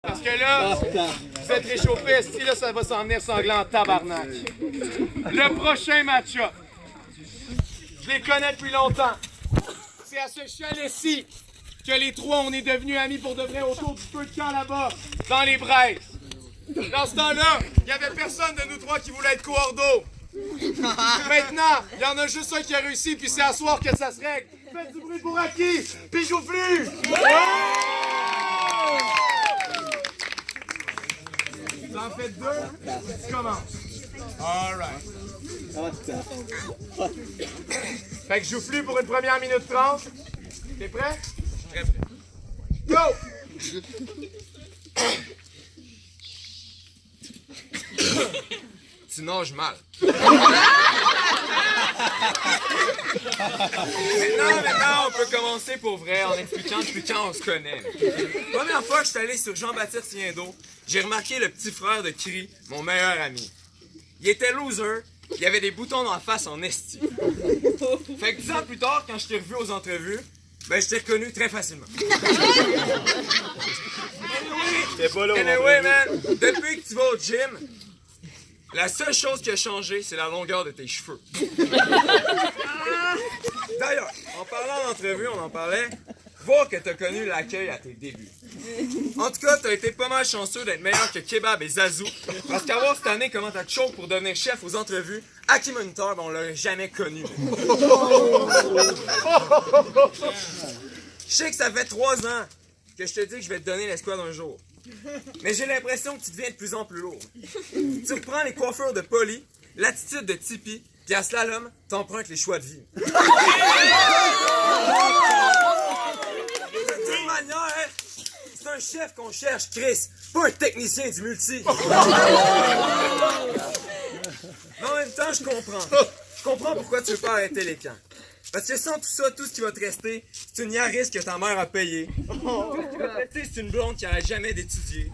Parce que là, vous êtes réchauffés, si là, ça va s'en venir sanglant en tabarnak. Le prochain match-up, je les connais depuis longtemps. C'est à ce chalet-ci que les trois, on est devenus amis pour de vrai autour du feu de camp là-bas, dans les braises. Dans ce temps-là, il n'y avait personne de nous trois qui voulait être coordo. Maintenant, il y en a juste un qui a réussi, puis c'est à soir que ça se règle. Faites du bruit pour Aki, puis joue plus! Vous en faites deux, tu commences. Alright. Fait que je joue plus pour une première minute 30. T'es prêt? Très prêt. Go! Tu nages mal. Maintenant, on peut commencer pour vrai en expliquant depuis quand on se connaît. Première fois que je suis allé sur Jean-Baptiste Liendo, j'ai remarqué le petit frère de Kiri, mon meilleur ami. Il était loser, il avait des boutons dans la face en esti. Fait que 10 ans plus tard, quand je t'ai revu aux entrevues, ben je t'ai reconnu très facilement. Anyway, man, depuis que tu vas au gym, la seule chose qui a changé, c'est la longueur de tes cheveux. D'ailleurs, en parlant d'entrevue, on en parlait, voir que t'as connu l'accueil à tes débuts. En tout cas, t'as été pas mal chanceux d'être meilleur que Kebab et Zazou, parce qu'avoir cette année comment t'as choke pour devenir chef aux entrevues, Aki Monitor, ben on l'aurait jamais connu. Je sais que ça fait 3 ans que je te dis que je vais te donner l'escouade un jour. Mais j'ai l'impression que tu deviens de plus en plus lourd. Tu reprends les coiffures de Polly, l'attitude de Tipeee, puis à slalom, t'empruntes les choix de vie. De toute manière, c'est un chef qu'on cherche, Chris, pas un technicien du multi. Mais en même temps, je comprends. Je comprends pourquoi tu veux pas arrêter les camps. Parce que sans tout ça, tout ce qui va te rester, c'est une Yaris que ta mère a payée. Tout ce qui va te rester, c'est une blonde qui n'arrête jamais d'étudier.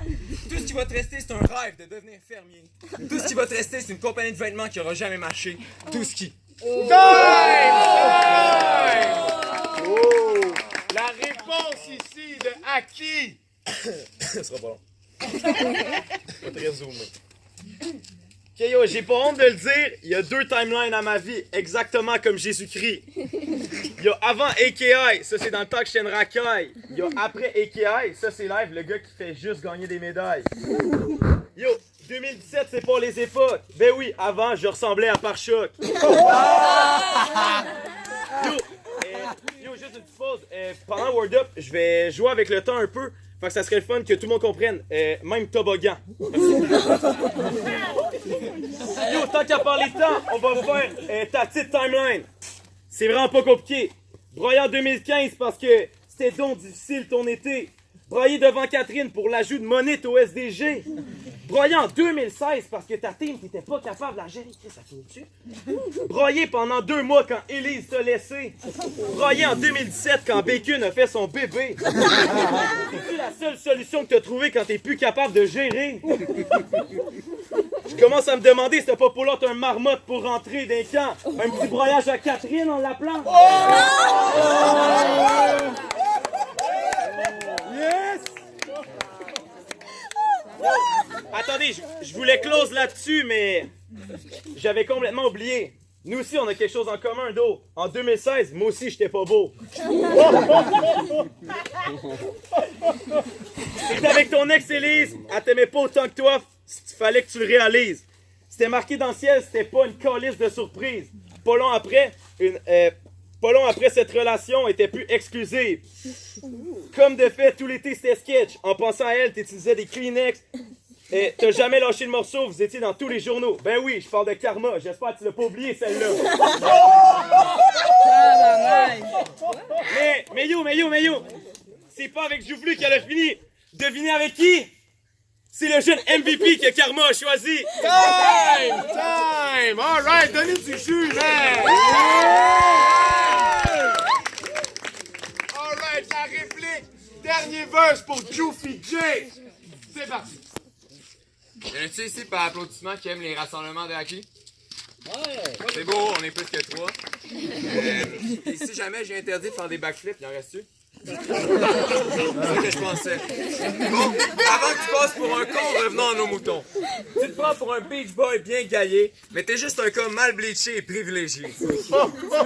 Tout ce qui va te rester, c'est un rêve de devenir fermier. Tout ce qui va te rester, c'est une compagnie de vêtements qui n'aura jamais marché. Tout ce qui... Time! La réponse ici de Aki. Ça sera pas long. Pas très zoomé. Ok, yo, j'ai pas honte de le dire, il y a 2 timelines à ma vie, exactement comme Jésus-Christ. Il y a avant AKI, ça c'est dans le temps que j'étais une racaille. Il y a après AKI, ça c'est live, le gars qui fait juste gagner des médailles. Yo, 2017 c'est pas les époques. Ben oui, avant je ressemblais à Pare-Choc. Yo, juste une petite pause. Pendant Word Up, je vais jouer avec le temps un peu. Fait que ça serait le fun que tout le monde comprenne. Même toboggan. Yo, tant qu'à parler de temps, on va faire ta petite timeline. C'est vraiment pas compliqué. Broyer en 2015 parce que c'était donc difficile ton été. Broyer devant Catherine pour l'ajout de monite au SDG. Broyer en 2016 parce que ta team t'étais pas capable de la gérer. Ça finit-tu? Broyer pendant 2 mois quand Élise t'a laissé. Broyer en 2017 quand Bacon a fait son bébé. C'est la seule solution que t'as trouvée quand t'es plus capable de gérer. Je commence à me demander si t'as pas pour l'autre un marmotte pour rentrer d'un camp. Un petit broyage à Catherine en l'appelant. Yes! Attendez, je voulais close là-dessus, mais j'avais complètement oublié. Nous aussi, on a quelque chose en commun, Do. En 2016, moi aussi, j'étais pas beau. T'étais avec ton ex Élise, elle t'aimait pas autant que toi, il fallait que tu le réalises. C'était marqué dans le ciel, c'était pas une calisse de surprise. Pas long après, cette relation était plus exclusive. Comme de fait, tout l'été c'était sketch. En pensant à elle, t'utilisais des Kleenex. Et t'as jamais lâché le morceau, vous étiez dans tous les journaux. Ben oui, je parle de karma, j'espère que tu l'as pas oublié celle-là. Mais yo, c'est pas avec Jouflu qu'elle a fini. Devinez avec qui? C'est le jeune MVP que Karma a choisi. Time! Alright, donnez du jus, man! Alright, la réplique. Dernier verse pour Joufy J. C'est parti. Y en a-tu ici par applaudissement qui aiment les rassemblements de Aki? Ouais! C'est beau, on est plus que 3. Et si jamais j'ai interdit de faire des backflips, il en reste-tu? C'est ce que je pensais. Bon, avant que tu passes pour un con, revenons à nos moutons. Tu te prends pour un beach boy bien gaillé, mais t'es juste un gars mal bleaché et privilégié. Tu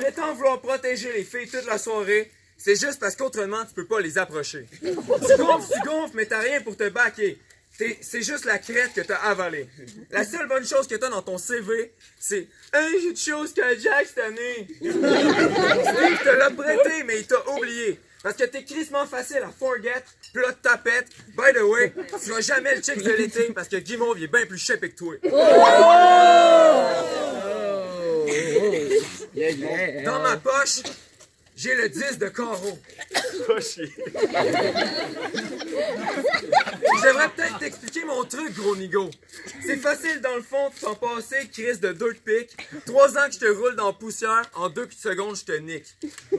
prétends vouloir protéger les filles toute la soirée, c'est juste parce qu'autrement, tu peux pas les approcher. Tu gonfles, mais t'as rien pour te baquer. C'est juste la crête que t'as avalée. La seule bonne chose que t'as dans ton CV, c'est « Hey, j'ai de choses qu'à Jack cette année! » Steve te l'a prêté, mais il t'a oublié. Parce que t'es crissement facile à forget, plot tapette. By the way, tu seras jamais le chick de l'été parce que Guimauve il est bien plus chépé que toi. Dans ma poche, j'ai le 10 de carreau. Je devrais peut-être t'expliquer mon truc, gros nigo. C'est facile dans le fond de t'en passer, Chris de 2 de pique. 3 ans que je te roule dans la poussière, en 2 secondes je te nique.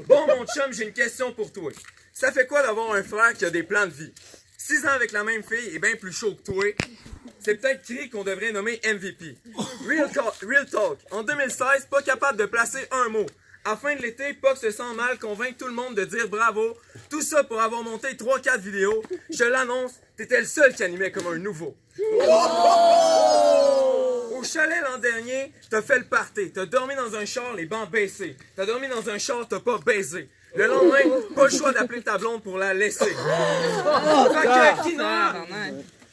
Bon mon chum, j'ai une question pour toi. Ça fait quoi d'avoir un frère qui a des plans de vie? 6 ans avec la même fille et bien plus chaud que toi. C'est peut-être Cri qu'on devrait nommer MVP. Real talk. En 2016, pas capable de placer un mot. À la fin de l'été, Puck se sent mal, convainc tout le monde de dire bravo. Tout ça pour avoir monté 3-4 vidéos. Je te l'annonce, t'étais le seul qui animait comme un nouveau. Au chalet l'an dernier, t'as fait le party. T'as dormi dans un char, les bancs baissés. T'as dormi dans un char, t'as pas baisé. Le lendemain, pas le choix d'appeler ta blonde pour la laisser. Fait que, Kina,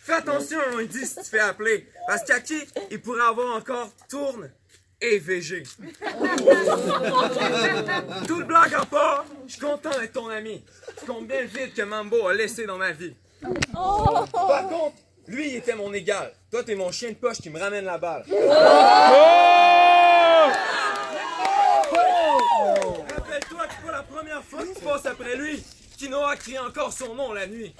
fais attention un lundi si tu fais appeler. Parce qu'Aki, il pourrait avoir encore tourne et VG. Tout le blague à part, je suis content d'être ton ami. Tu comptes bien le vide que Mambo a laissé dans ma vie. Par contre, lui, il était mon égal. Toi, t'es mon chien de poche qui me ramène la balle. Rappelle-toi que c'est pas la première fois que tu passes après lui. Kinoa crie encore son nom la nuit.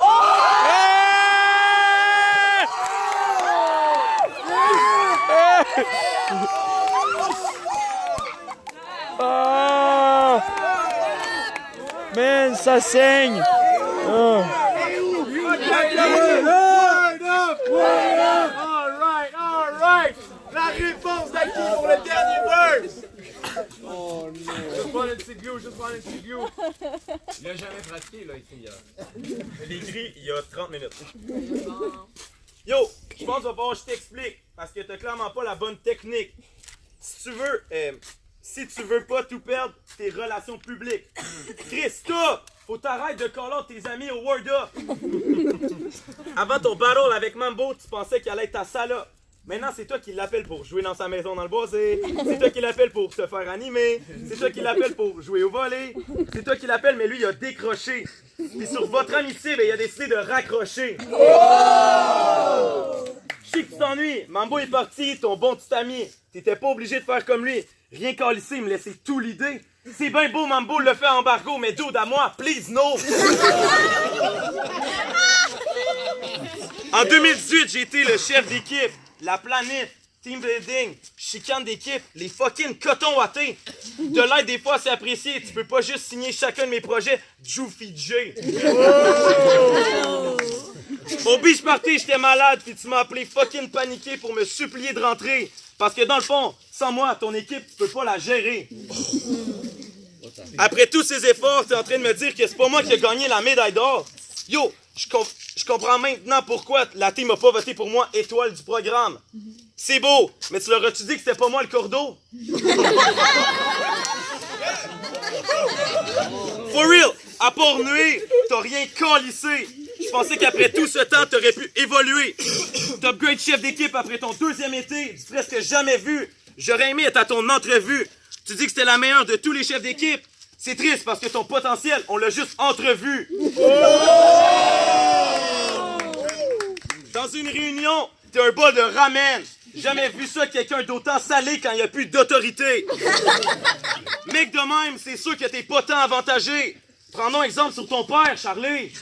Man, ça saigne! Oh. Alright! La réponse d'Aki pour le dernier verse! Oh non! Juste prendre une petite glue, Il a jamais pratiqué, là, ici. Je l'ai écrit il y a 30 minutes. Yo, je pense qu'il va falloir que je t'explique, parce que t'as clairement pas la bonne technique. Si tu veux pas tout perdre, tes relations publiques. Christophe, faut t'arrêter de caller tes amis au Word Up. Avant ton battle avec Mambo, tu pensais qu'il allait être ta salope. Maintenant, c'est toi qui l'appelles pour jouer dans sa maison dans le boisé. C'est toi qui l'appelles pour se faire animer. C'est toi qui l'appelles pour jouer au volley. C'est toi qui l'appelles, mais lui, il a décroché. Puis sur votre amitié, ben, il a décidé de raccrocher. Je sais que tu t'ennuies. Mambo est parti, ton bon petit ami. T'étais pas obligé de faire comme lui. Rien qu'à lycée, me laisser tout l'idée. C'est bien beau, Mambo le fait à embargo, mais dude à moi, please no! En 2018, j'ai été le chef d'équipe. La planète, team building, chicane d'équipe, les fucking cotons wattés. De l'aide des fois, c'est apprécié. Tu peux pas juste signer chacun de mes projets. Joufy J. Au beach party, j'étais malade, puis tu m'as appelé fucking paniqué pour me supplier de rentrer. Parce que dans le fond, sans moi, ton équipe, tu peux pas la gérer. Après tous ces efforts, tu es en train de me dire que c'est pas moi qui ai gagné la médaille d'or. Yo, je comprends maintenant pourquoi la team a pas voté pour moi étoile du programme. C'est beau, mais tu leur as-tu dit que c'était pas moi le cordeau? For real, à part nuire, t'as rien calissé. Je pensais qu'après tout ce temps, t'aurais pu évoluer. Top grade chef d'équipe après ton 2e été, du presque jamais vu. J'aurais aimé être à ton entrevue. Tu dis que c'était la meilleure de tous les chefs d'équipe. C'est triste parce que ton potentiel, on l'a juste entrevu. Dans une réunion, t'es un bol de ramen. Jamais vu ça, quelqu'un d'autant salé quand il n'y a plus d'autorité. Mec de même, c'est sûr que t'es pas tant avantagé. Prenons exemple sur ton père, Charlie.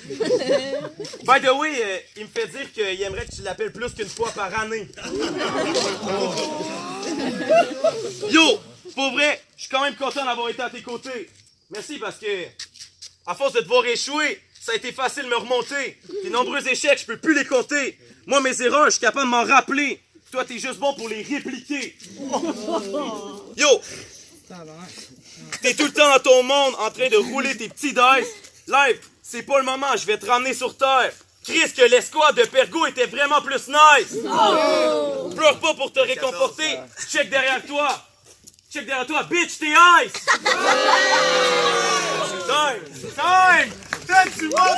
By the way, il me fait dire qu'il aimerait que tu l'appelles plus qu'une fois par année. Yo, pour vrai, je suis quand même content d'avoir été à tes côtés. Merci parce que, à force de te voir échouer, ça a été facile de me remonter. Tes nombreux échecs, je peux plus les compter. Moi, mes erreurs, je suis capable de m'en rappeler. Toi, t'es juste bon pour les répliquer. Yo! T'es tout le temps dans ton monde en train de rouler tes petits dice. Live, C'est pas le moment, je vais te ramener sur terre. Chris, que l'escouade de Pergo était vraiment plus nice. Pleure pas pour te réconforter. Check derrière toi. Check derrière toi, bitch, t'es ice. Time. Time! Time, tu montes!